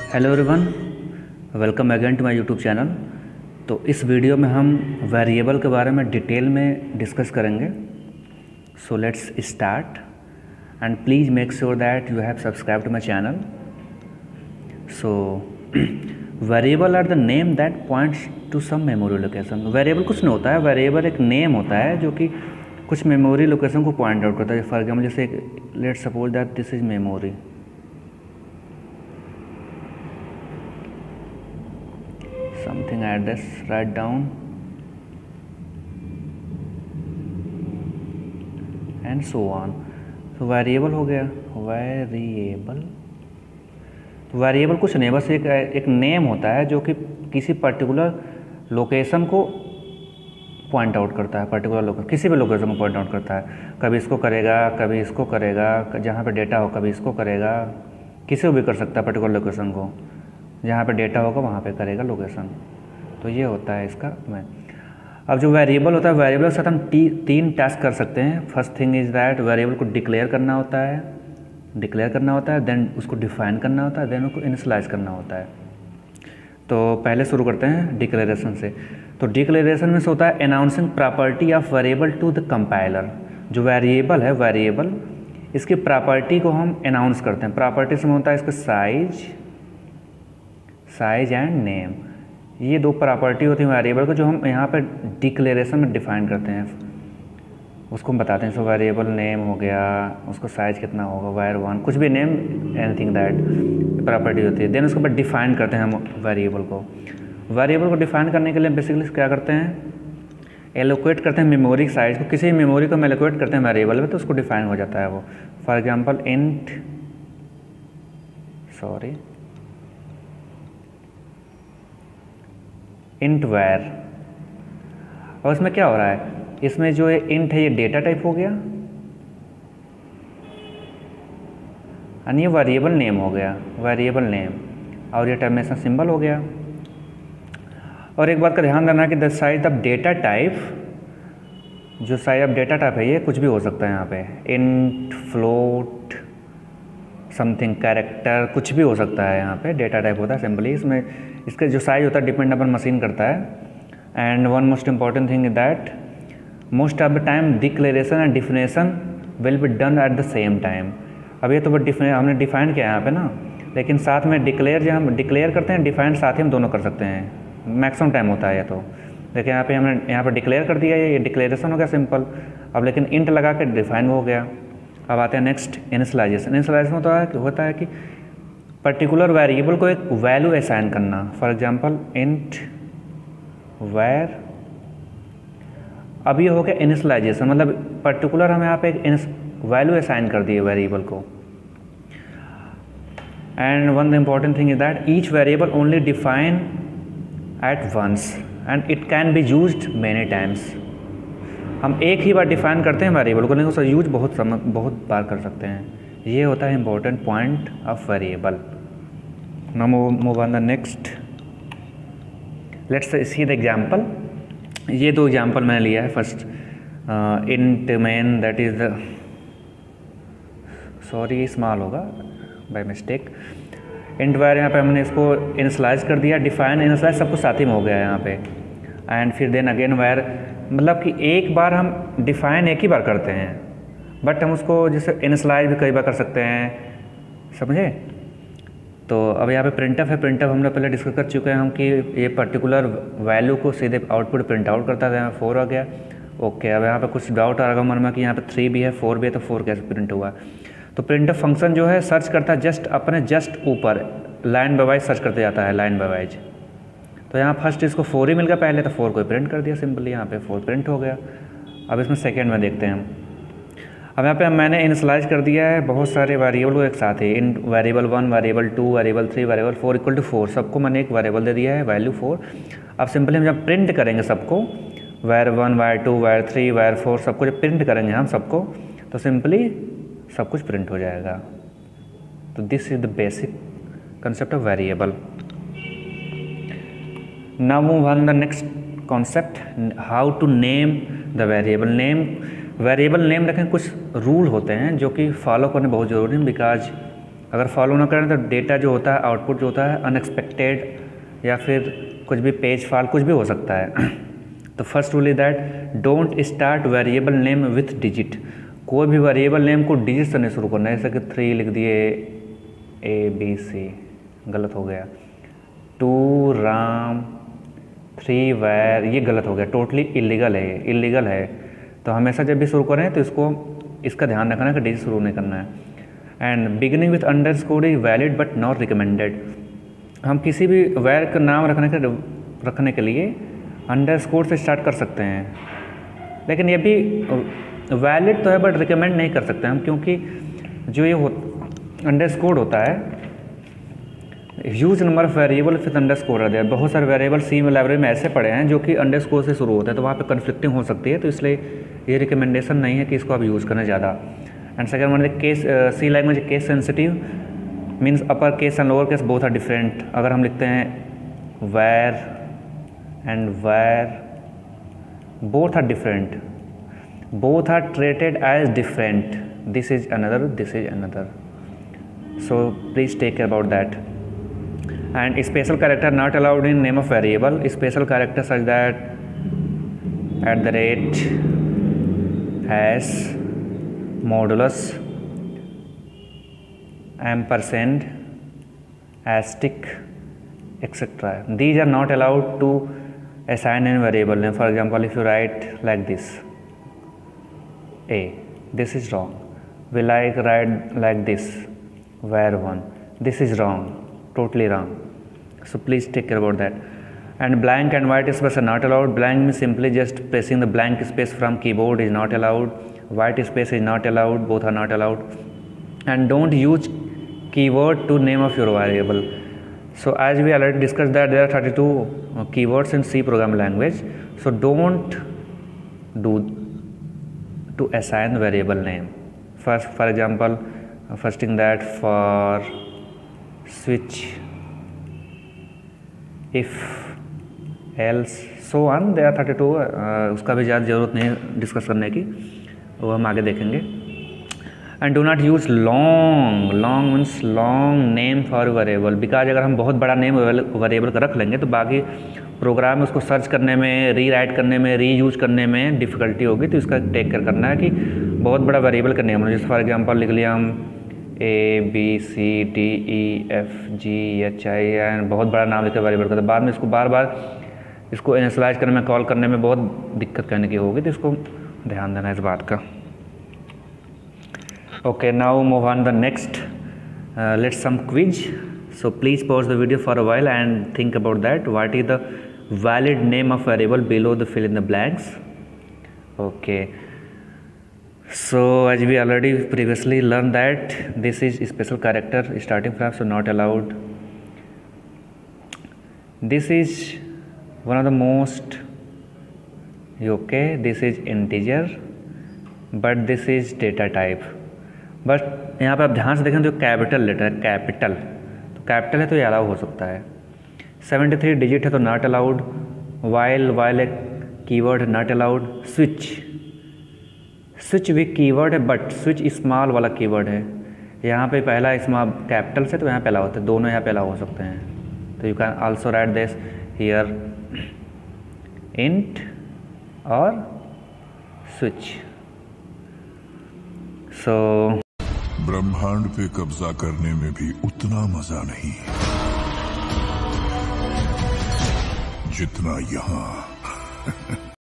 Hello everyone, welcome again to my YouTube channel. तो इस video में हम वेरिएबल के बारे में डिटेल में डिस्कस करेंगे। So let's start and please make sure that you have subscribe to my channel. So variable are the name that points to some memory location. Variable कुछ नहीं होता है, वेरिएबल एक नेम होता है जो कि कुछ मेमोरी लोकेशन को पॉइंट आउट करता है। फॉर एग्जाम्पल जैसे let's suppose that this is memory, something address, write down and so on। तो वेरिएबल हो गया वेरिएबल। तो वेरिएबल कुछ नहीं, बस एक नेम होता है जो कि किसी पर्टिकुलर लोकेशन को पॉइंट आउट करता है। पर्टिकुलर लोकेशन, किसी भी लोकेशन को पॉइंट आउट करता है। कभी इसको करेगा, कभी इसको करेगा, जहाँ पे डेटा हो कभी इसको करेगा, किसी को भी कर सकता है। पर्टिकुलर लोकेशन को जहाँ पे डेटा होगा वहाँ पे करेगा लोकेशन। तो ये होता है इसका मैं। अब जो वेरिएबल होता है, वेरिएबल के साथ हम तीन टास्क कर सकते हैं। First thing is that variable को डिक्लेयर करना होता है, देन उसको डिफाइन करना होता है, देन उसको इनिशियलाइज करना होता है। तो पहले शुरू करते हैं डिक्लेरेशन से। तो डिक्लेरेशन में से होता है announcing property of variable to the compiler. जो वेरिएबल है, वेरिएबल इसकी प्रॉपर्टी को हम अनाउंस करते हैं। प्रॉपर्टीज में होता है इसका साइज एंड नेम। ये दो प्रॉपर्टी होती है वेरिएबल को, जो हम यहाँ पे डिक्लेरेशन में डिफाइन करते हैं। उसको हम बताते हैं। सो वेरिएबल नेम हो गया, उसको साइज कितना होगा, var1, कुछ भी नेम, एनीथिंग दैट प्रॉपर्टी होती है। देन उसके बाद डिफाइन करते हैं हम वेरिएबल को। वेरिएबल को डिफाइन करने के लिए बेसिकली क्या करते हैं, एलोकेट करते हैं मेमोरी साइज को। किसी मेमोरी को हम एलोकेट करते हैं वेरिएबल में, तो उसको डिफाइन हो जाता है वो। For example int var। और इसमें क्या हो रहा है, इसमें जो है इंट है ये डेटा टाइप हो गया और ये वेरिएबल नेम हो गया, वेरिएबल नेम, और ये टर्मिनेशन सिंबल हो गया। और एक बात का ध्यान देना कि the size of data type, जो साइज ऑफ डेटा टाइप है ये कुछ भी हो सकता है। यहाँ पे इंट, फ्लोट, समथिंग, कैरेक्टर, कुछ भी हो सकता है। यहाँ पे डेटा टाइप होता है सिंपली। इसमें इसका जो साइज होता है डिपेंड अपन मशीन करता है। And one most important thing is that most of the time declaration and definition will be done at the same time. अब ये तो हमने डिफाइन किया है यहाँ पे ना, लेकिन साथ में डिक्लेयर, जब हम डिक्लेयर करते हैं डिफाइन साथ ही हम दोनों कर सकते हैं। मैक्सिमम टाइम होता है ये तो। देखिए यहाँ पे हमने यहाँ पर डिक्लेयर कर दिया, ये डिक्लेरेशन हो गया सिंपल। अब लेकिन इंट लगा के डिफाइन हो गया। अब आते हैं नेक्स्ट इनिशियलाइजेशन। इनिशियलाइजेशन होता है कि पर्टिकुलर वेरिएबल को एक वैल्यू असाइन करना। For example int var। अब ये हो गया इनिशियलाइजेशन, मतलब पर्टिकुलर हम यहाँ पे एक वैल्यू असाइन कर दिए वेरिएबल को। And one the important thing is that each variable only define at once and it can be used many times. हम एक ही बार डिफाइन करते हैं वेरिएबल को, लेकिन उसका यूज बहुत बार कर सकते हैं। ये होता है important point of variable. Now move on the next. Let's see the example. ये दो एग्जांपल मैंने लिया है। First int main, that is the, sorry small होगा बाय मिस्टेक। इंट var, यहाँ पे हमने इसको इनिशियलाइज कर दिया, डिफाइन इनिशियलाइज सब कुछ साथ ही में हो गया है यहाँ पे। एंड फिर देन अगेन var, मतलब कि एक बार हम डिफाइन एक ही बार करते हैं, बट हम उसको जैसे इनिशियलाइज भी कई बार कर सकते हैं, समझे। तो अब यहाँ पे प्रिंटफ है। प्रिंटफ हम लोग पहले डिस्कस कर चुके हैं हम कि ये पर्टिकुलर वैल्यू को सीधे आउटपुट प्रिंट आउट करता था। यहाँ 4 आ गया। ओके, अब यहाँ पे कुछ डाउट आ रहा मन में कि यहाँ पे 3 भी है 4 भी है, तो 4 कैसे प्रिंट हुआ। तो प्रिंटफ फंक्शन जो है सर्च करता है जस्ट ऊपर, लाइन बाय वाइज सर्च करते जाता है, लाइन बाय वाइज। तो यहाँ फर्स्ट इसको 4 ही मिल गया पहले, तो 4 को प्रिंट कर दिया सिंपली। यहाँ पे 4 प्रिंट हो गया। अब इसमें सेकेंड में देखते हैं हम। अब यहाँ पे मैंने इनिशियलाइज कर दिया है बहुत सारे वेरिएबल को एक साथ ही। इन variable 1, variable 2, variable 3, variable 4 equal to 4, सबको मैंने एक वेरिएबल दे दिया है, वैल्यू 4। अब सिंपली हम जब प्रिंट करेंगे सबको, var1, var2, var3, var4, सबको जब प्रिंट करेंगे हम सबको, तो सिंपली सब कुछ प्रिंट हो जाएगा। तो this is the basic concept of variable. Now move on the next concept, how to name the variable name. Variable name रखें, कुछ रूल होते हैं जो कि फॉलो करने बहुत ज़रूरी है, बिकॉज अगर फॉलो ना करें तो डेटा जो होता है, आउटपुट जो होता है अनएक्सपेक्टेड या फिर कुछ भी पेज फॉल्ट कुछ भी हो सकता है। तो first rule is that don't start variable name with digit. कोई भी वेरिएबल नेम को डिजिट से नहीं शुरू करना है, जैसे कि 3 लिख दिए ABC, गलत हो गया। 2 राम 3 वैर, ये गलत हो गया, टोटली इलीगल है। तो हमेशा जब भी शुरू करें तो इसका ध्यान रखना है कि डिजिट शुरू नहीं करना है। And beginning with underscore is valid but not recommended. हम किसी भी वैर का नाम रखने के लिए अंडरस्कोर से स्टार्ट कर सकते हैं, लेकिन ये भी वैलिड तो है बट रिकमेंड नहीं कर सकते हम, क्योंकि जो ये अंडरस्कोर होता है, huge number of variable with underscore है। बहुत सारे वेरिएबल सी में लाइब्रेरी में ऐसे पड़े हैं जो कि अंडरस्कोर से शुरू होते हैं, तो वहाँ पे कन्फ्लिक्टिंग हो सकती है, तो इसलिए ये रिकमेंडेशन नहीं है कि इसको आप यूज़ करें ज़्यादा। And second one case, C language case sensitive means upper case and lower case both are different. अगर हम लिखते हैं var and var, both are different, both are treated as different, this is another, so please take care about that. And special character not allowed in name of variable. Special character such that @ hash, modulus, ampersand, asterisk, etc. These are not allowed to assign in variable name. For example, if you write like this A, this is wrong. We write like this var1, this is wrong, totally wrong. So please take care about that. And blank and white space are not allowed. Blank means simply just pressing the blank space from keyboard is not allowed. White space is not allowed, both are not allowed. And don't use keyword to name of your variable. So as we already discussed that there are 32 keywords in C programming language, so don't do to assign variable name. First, for example, first thing that for switch, if, else, so on, there are 32. उसका भी ज़्यादा ज़रूरत नहीं discuss करने की, वो हम आगे देखेंगे. And do not use long means long name for variable, because अगर हम बहुत बड़ा नेम वेरिएबल का रख लेंगे तो बाकी प्रोग्राम में उसको सर्च करने में, री राइट करने में, री यूज करने में डिफ़िकल्टी होगी. तो इसका टेक केयर करना है कि बहुत बड़ा वेरिएबल का नेम हो, जैसे फॉर एग्जांपल लिख लिया हम ABCDEFGHI एंड बहुत बड़ा नाम लिखा वेरिएबल का, तो बाद में इसको बार बार इसको इनिशियलाइज करने में, कॉल करने में बहुत दिक्कत करने की होगी, तो इसको ध्यान देना इस बात का. Okay, now move on the next. Let's some quiz. So please pause the video for a while and think about that. What is the valid name of variable below the fill in the blanks? Okay. So as we already previously learned that this is special character starting from, so not allowed. This is one of the most. Okay, this is integer, but this is data type. बस यहाँ पे आप ध्यान से देखें तो capital letter है, capital, तो कैपिटल है तो ये अलाउ हो सकता है. 73 डिजिट है तो नॉट अलाउड. वाइल एक कीवर्ड है, नॉट अलाउड. स्विच भी कीवर्ड है बट स्विच स्मॉल वाला कीवर्ड है. यहाँ पे पहला स्मॉल कैपिटल से तो यहाँ पे अलाउ होता है, दोनों यहाँ पे अलाउ हो सकते हैं. तो you can also right this here int और स्विच. सो ब्रह्मांड पे कब्जा करने में भी उतना मजा नहीं जितना यहाँ